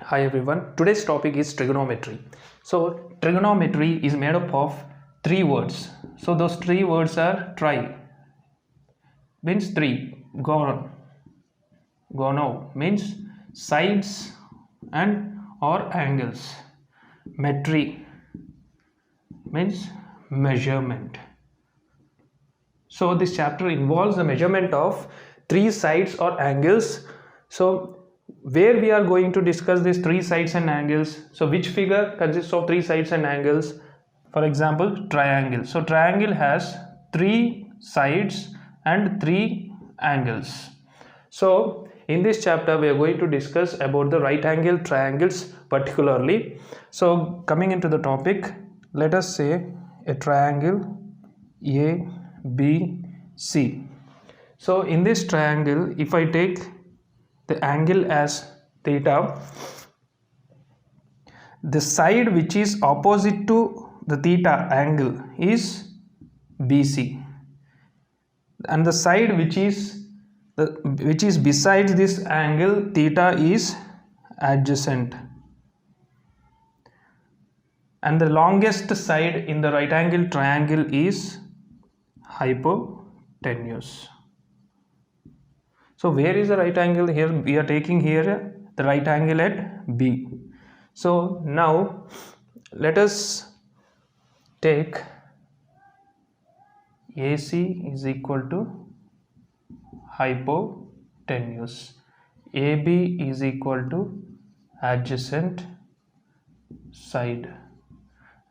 Hi everyone, today's topic is trigonometry. So trigonometry is made up of three words. So those three words are tri means three, gono means sides and or angles, metry means measurement. So this chapter involves the measurement of three sides or angles. So where we are going to discuss these three sides and angles. So which figure consists of three sides and angles? For example, triangle. So triangle has three sides and three angles. So in this chapter we are going to discuss about the right angle triangles particularly. So coming into the topic, let us say a triangle A B C. So in this triangle, if I take the angle as theta, the side which is opposite to the theta angle is BC, and the side which is besides this angle theta is adjacent, and the longest side in the right angle triangle is hypotenuse. So where is the right angle? Here we are taking here the right angle at B. So now let us take AC is equal to hypotenuse, AB is equal to adjacent side,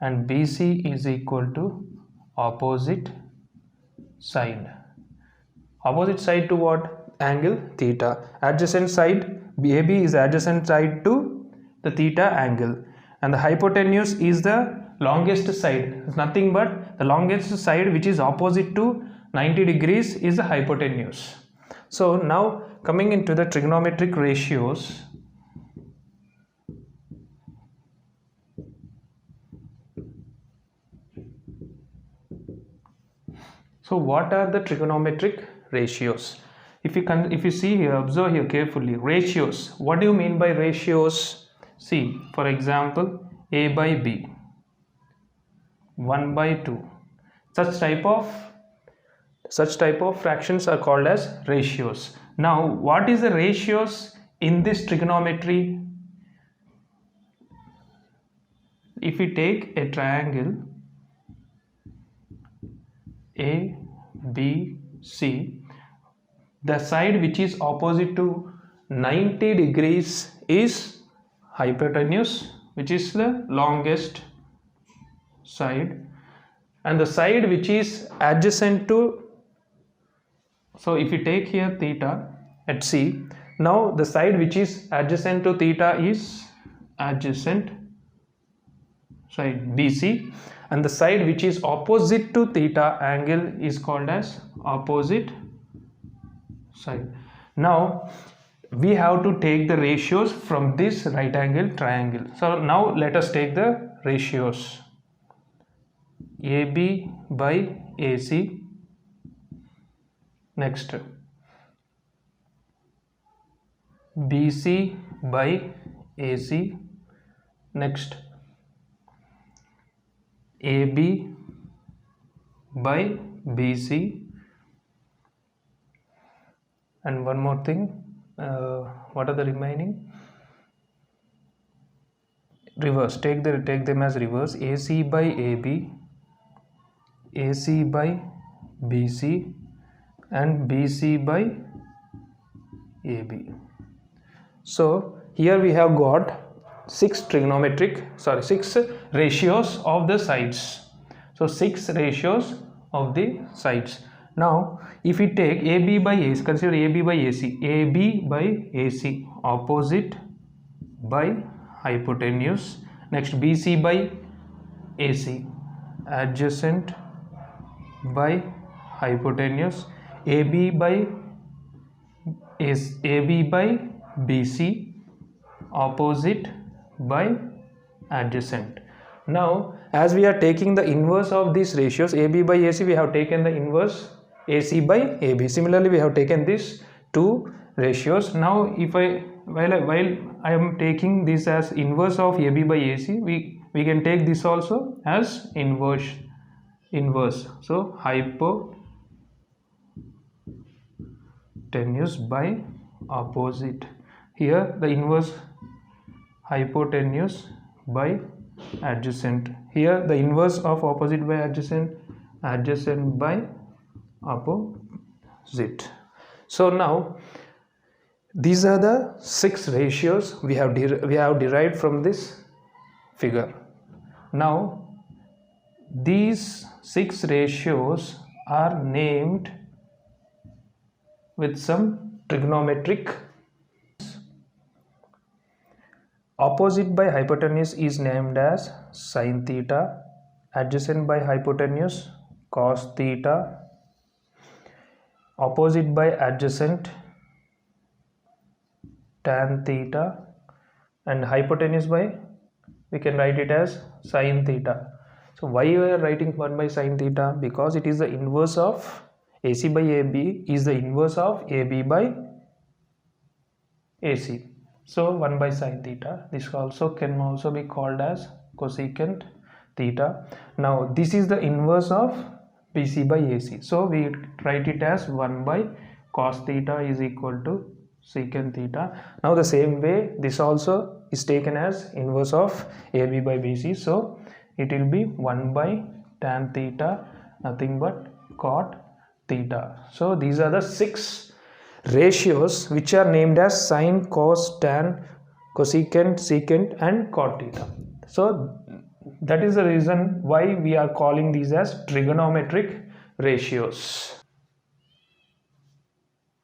and BC is equal to opposite side. Opposite side to what? Angle theta. Adjacent side, AB is adjacent side to the theta angle, and the hypotenuse is the longest side. It's nothing but the longest side which is opposite to 90 degrees is the hypotenuse. So now coming into the trigonometric ratios. So what are the trigonometric ratios? If you see here, observe here carefully, ratios. What do you mean by ratios? See, for example, A by B, 1 by 2. Such type of fractions are called as ratios. Now, what is the ratios in this trigonometry? If we take a triangle A, B, C, the side which is opposite to 90 degrees is hypotenuse, which is the longest side, and the side which is adjacent to, so if you take here theta at C, now the side which is adjacent to theta is adjacent side BC, and the side which is opposite to theta angle is called as opposite side. Now we have to take the ratios from this right angle triangle. So now let us take the ratios. AB by AC, next BC by AC, next AB by BC, and one more thing, what are the remaining? Reverse, take them as reverse. AC by AB, AC by BC, and BC by AB. So here we have got six ratios of the sides. So 6 ratios of the sides. Now if we take AB by AC, consider AB by AC, AB by AC, opposite by hypotenuse. Next BC by AC, adjacent by hypotenuse. AB by BC, opposite by adjacent. Now as we are taking the inverse of these ratios, AB by AC, we have taken the inverse AC by AB. Similarly we have taken these two ratios. Now if I while I am taking this as inverse of AB by AC, we can take this also as inverse. So hypotenuse by opposite. Here the inverse hypotenuse by adjacent. Here the inverse of opposite by adjacent, adjacent by opposite. So now these are the 6 ratios we have derived from this figure. Now these 6 ratios are named with some trigonometric. Opposite by hypotenuse is named as sin theta, adjacent by hypotenuse cos theta, opposite by adjacent tan theta, and hypotenuse by, we can write it as sin theta. So why we are writing 1 by sin theta? Because it is the inverse of AC by AB is the inverse of AB by AC. So 1 by sin theta. This can also be called as cosecant theta. Now this is the inverse of BC by AC. So we write it as 1 by cos theta is equal to secant theta. Now the same way this also is taken as inverse of AB by BC. So it will be 1 by tan theta, nothing but cot theta. So these are the 6 ratios which are named as sin, cos, tan, cosecant, secant and cot theta. So that is the reason why we are calling these as trigonometric ratios.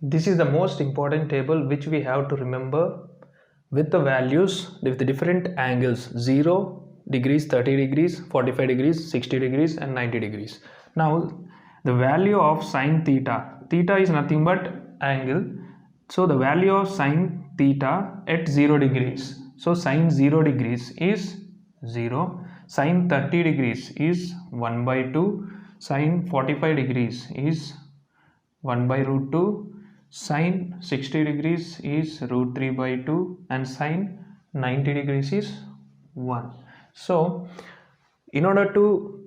This is the most important table which we have to remember with the values with the different angles: 0 degrees, 30 degrees, 45 degrees, 60 degrees and 90 degrees. Now the value of sin theta, theta is nothing but angle. So the value of sin theta at 0 degrees, so sin 0 degrees is 0, sin 30 degrees is 1 by 2, sin 45 degrees is 1 by root 2, sin 60 degrees is root 3 by 2 and sin 90 degrees is 1. So in order to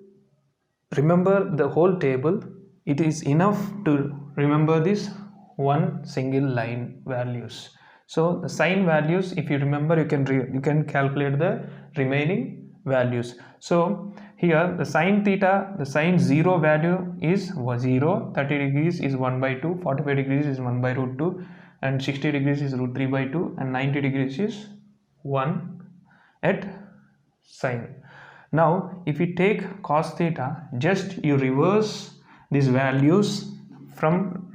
remember the whole table, it is enough to remember this one single line values. So the sin values, if you remember, you can calculate the remaining values. So here the sin theta, the sin 0 value is 0, 30 degrees is 1 by 2, 45 degrees is 1 by root 2 and 60 degrees is root 3 by 2 and 90 degrees is 1 at sin. Now if you take cos theta, just you reverse these values from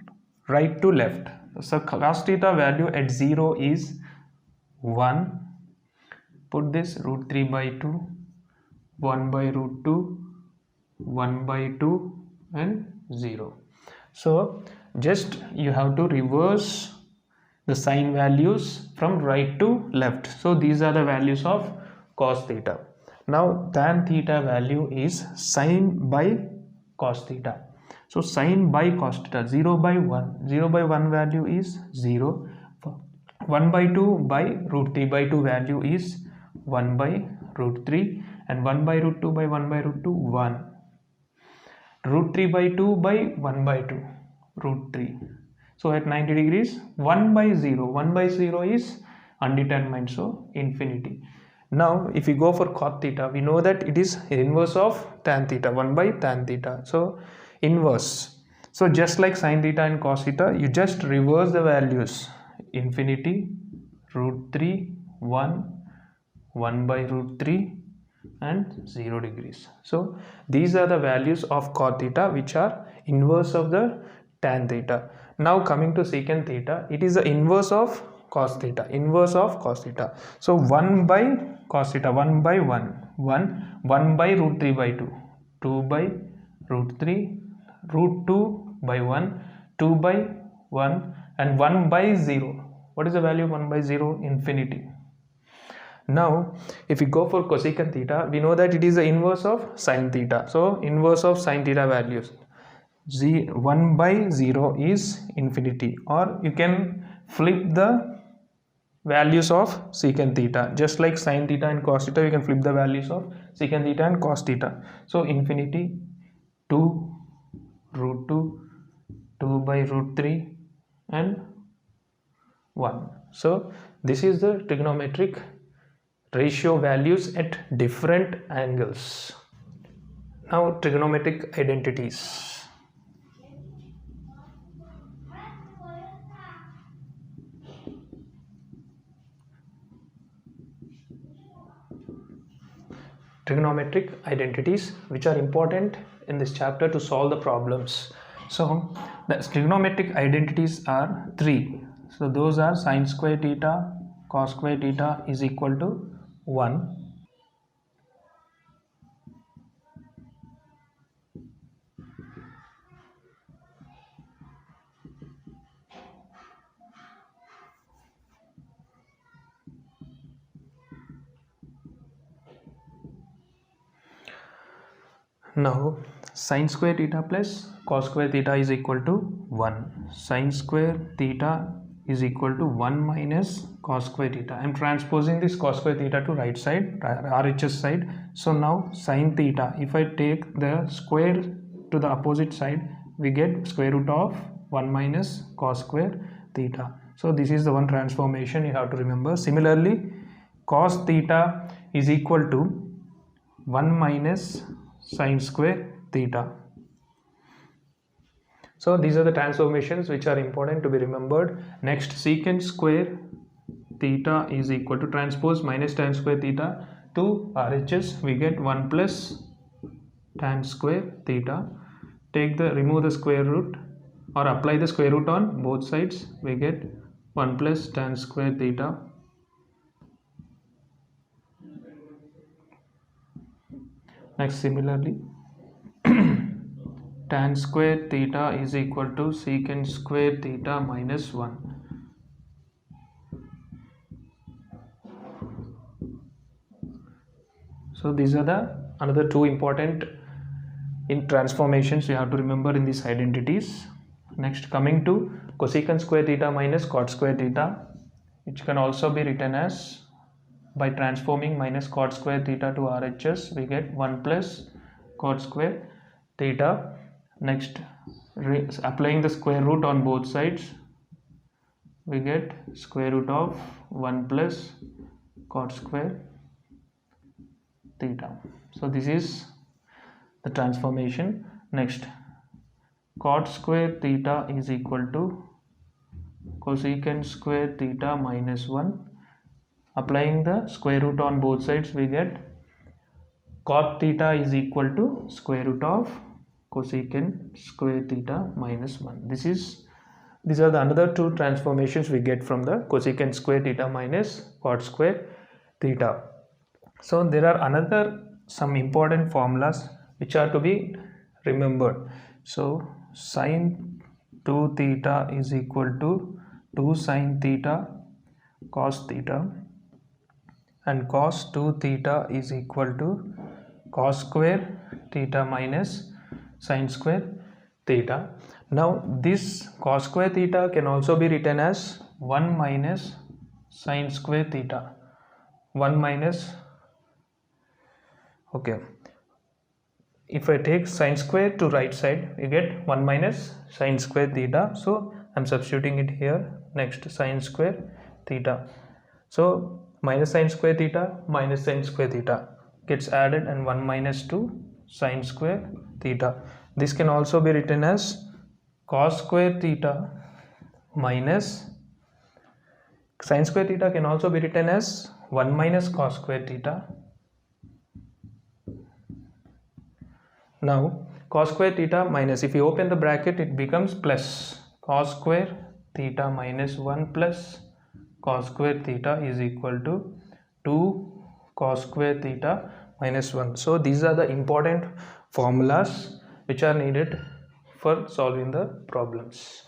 right to left. So cos theta value at 0 is 1, put this root 3 by 2, 1 by root 2, 1 by 2 and 0. So just you have to reverse the sign values from right to left. So these are the values of cos theta. Now tan theta value is sin by cos theta. So sin by cos theta, 0 by 1, 0 by 1 value is 0, 1 by 2 by root 3 by 2 value is 1 by root 3 and 1 by root 2 by 1 by root 2 1, root 3 by 2 by 1 by 2 root 3. So at 90 degrees 1 by 0 is undetermined, so infinity. Now if we go for cot theta, we know that it is inverse of tan theta, 1 by tan theta. So inverse. So just like sin theta and cos theta, you just reverse the values: infinity, root 3, 1 by root 3 and 0 degrees. So these are the values of cot theta which are inverse of the tan theta. Now coming to secant theta, it is the inverse of cos theta, inverse of cos theta. So 1 by cos theta, 1 by 1 by root 3 by 2, 2 by root 3, root 2 by 1, 2 by 1 and 1 by 0. What is the value of 1 by 0? Infinity. Now if we go for cosecant theta, we know that it is the inverse of sin theta. So inverse of sin theta values, 1 by 0 is infinity, or you can flip the values of secant theta. Just like sin theta and cos theta, we can flip the values of secant theta and cos theta. So infinity 2 root 2, 2 by root 3 and 1. So this is the trigonometric ratio values at different angles. Now trigonometric identities. Trigonometric identities, which are important in this chapter to solve the problems. So the trigonometric identities are 3. So those are sin square theta, cos square theta is equal to 1. Now sin square theta plus cos square theta is equal to 1. Sin square theta is equal to 1 minus cos square theta. I am transposing this cos square theta to right side, RHS side. So now sin theta, if I take the square to the opposite side, we get square root of 1 minus cos square theta. So this is the one transformation you have to remember. Similarly, cos theta is equal to 1 minus sin square theta. So these are the transformations which are important to be remembered. Next, secant square theta is equal to transpose minus tan square theta to RHS, we get 1 plus tan square theta. Remove the square root or apply the square root on both sides, we get 1 plus tan square theta. Next, similarly, tan square theta is equal to secant square theta minus 1. So these are the another two important transformations you have to remember in these identities. Next, coming to cosecant square theta minus cot square theta, which can also be written as, by transforming minus cot square theta to RHS, we get 1 plus cot square theta. Next, applying the square root on both sides, we get square root of 1 plus cot square theta. So this is the transformation. Next, cot square theta is equal to cosecant square theta minus 1. Applying the square root on both sides, we get cot theta is equal to square root of cosecant square theta minus 1. These are the another two transformations we get from the cosecant square theta minus cot square theta. So there are some important formulas which are to be remembered. So sin 2 theta is equal to 2 sin theta cos theta, and cos 2 theta is equal to cos square theta minus sin square theta. Now this cos square theta can also be written as 1 minus sin square theta. 1 minus, okay, if I take sin square to right side, you get 1 minus sin square theta. So I'm substituting it here. Next, sin square theta. So minus sin square theta minus sin square theta gets added, and 1 minus 2 sin square theta. This can also be written as cos square theta minus sin square theta can also be written as 1 minus cos square theta. Now cos square theta minus, if you open the bracket, it becomes plus cos square theta minus 1 plus cos square theta is equal to 2 cos square theta minus 1. So these are the important formulas which are needed for solving the problems.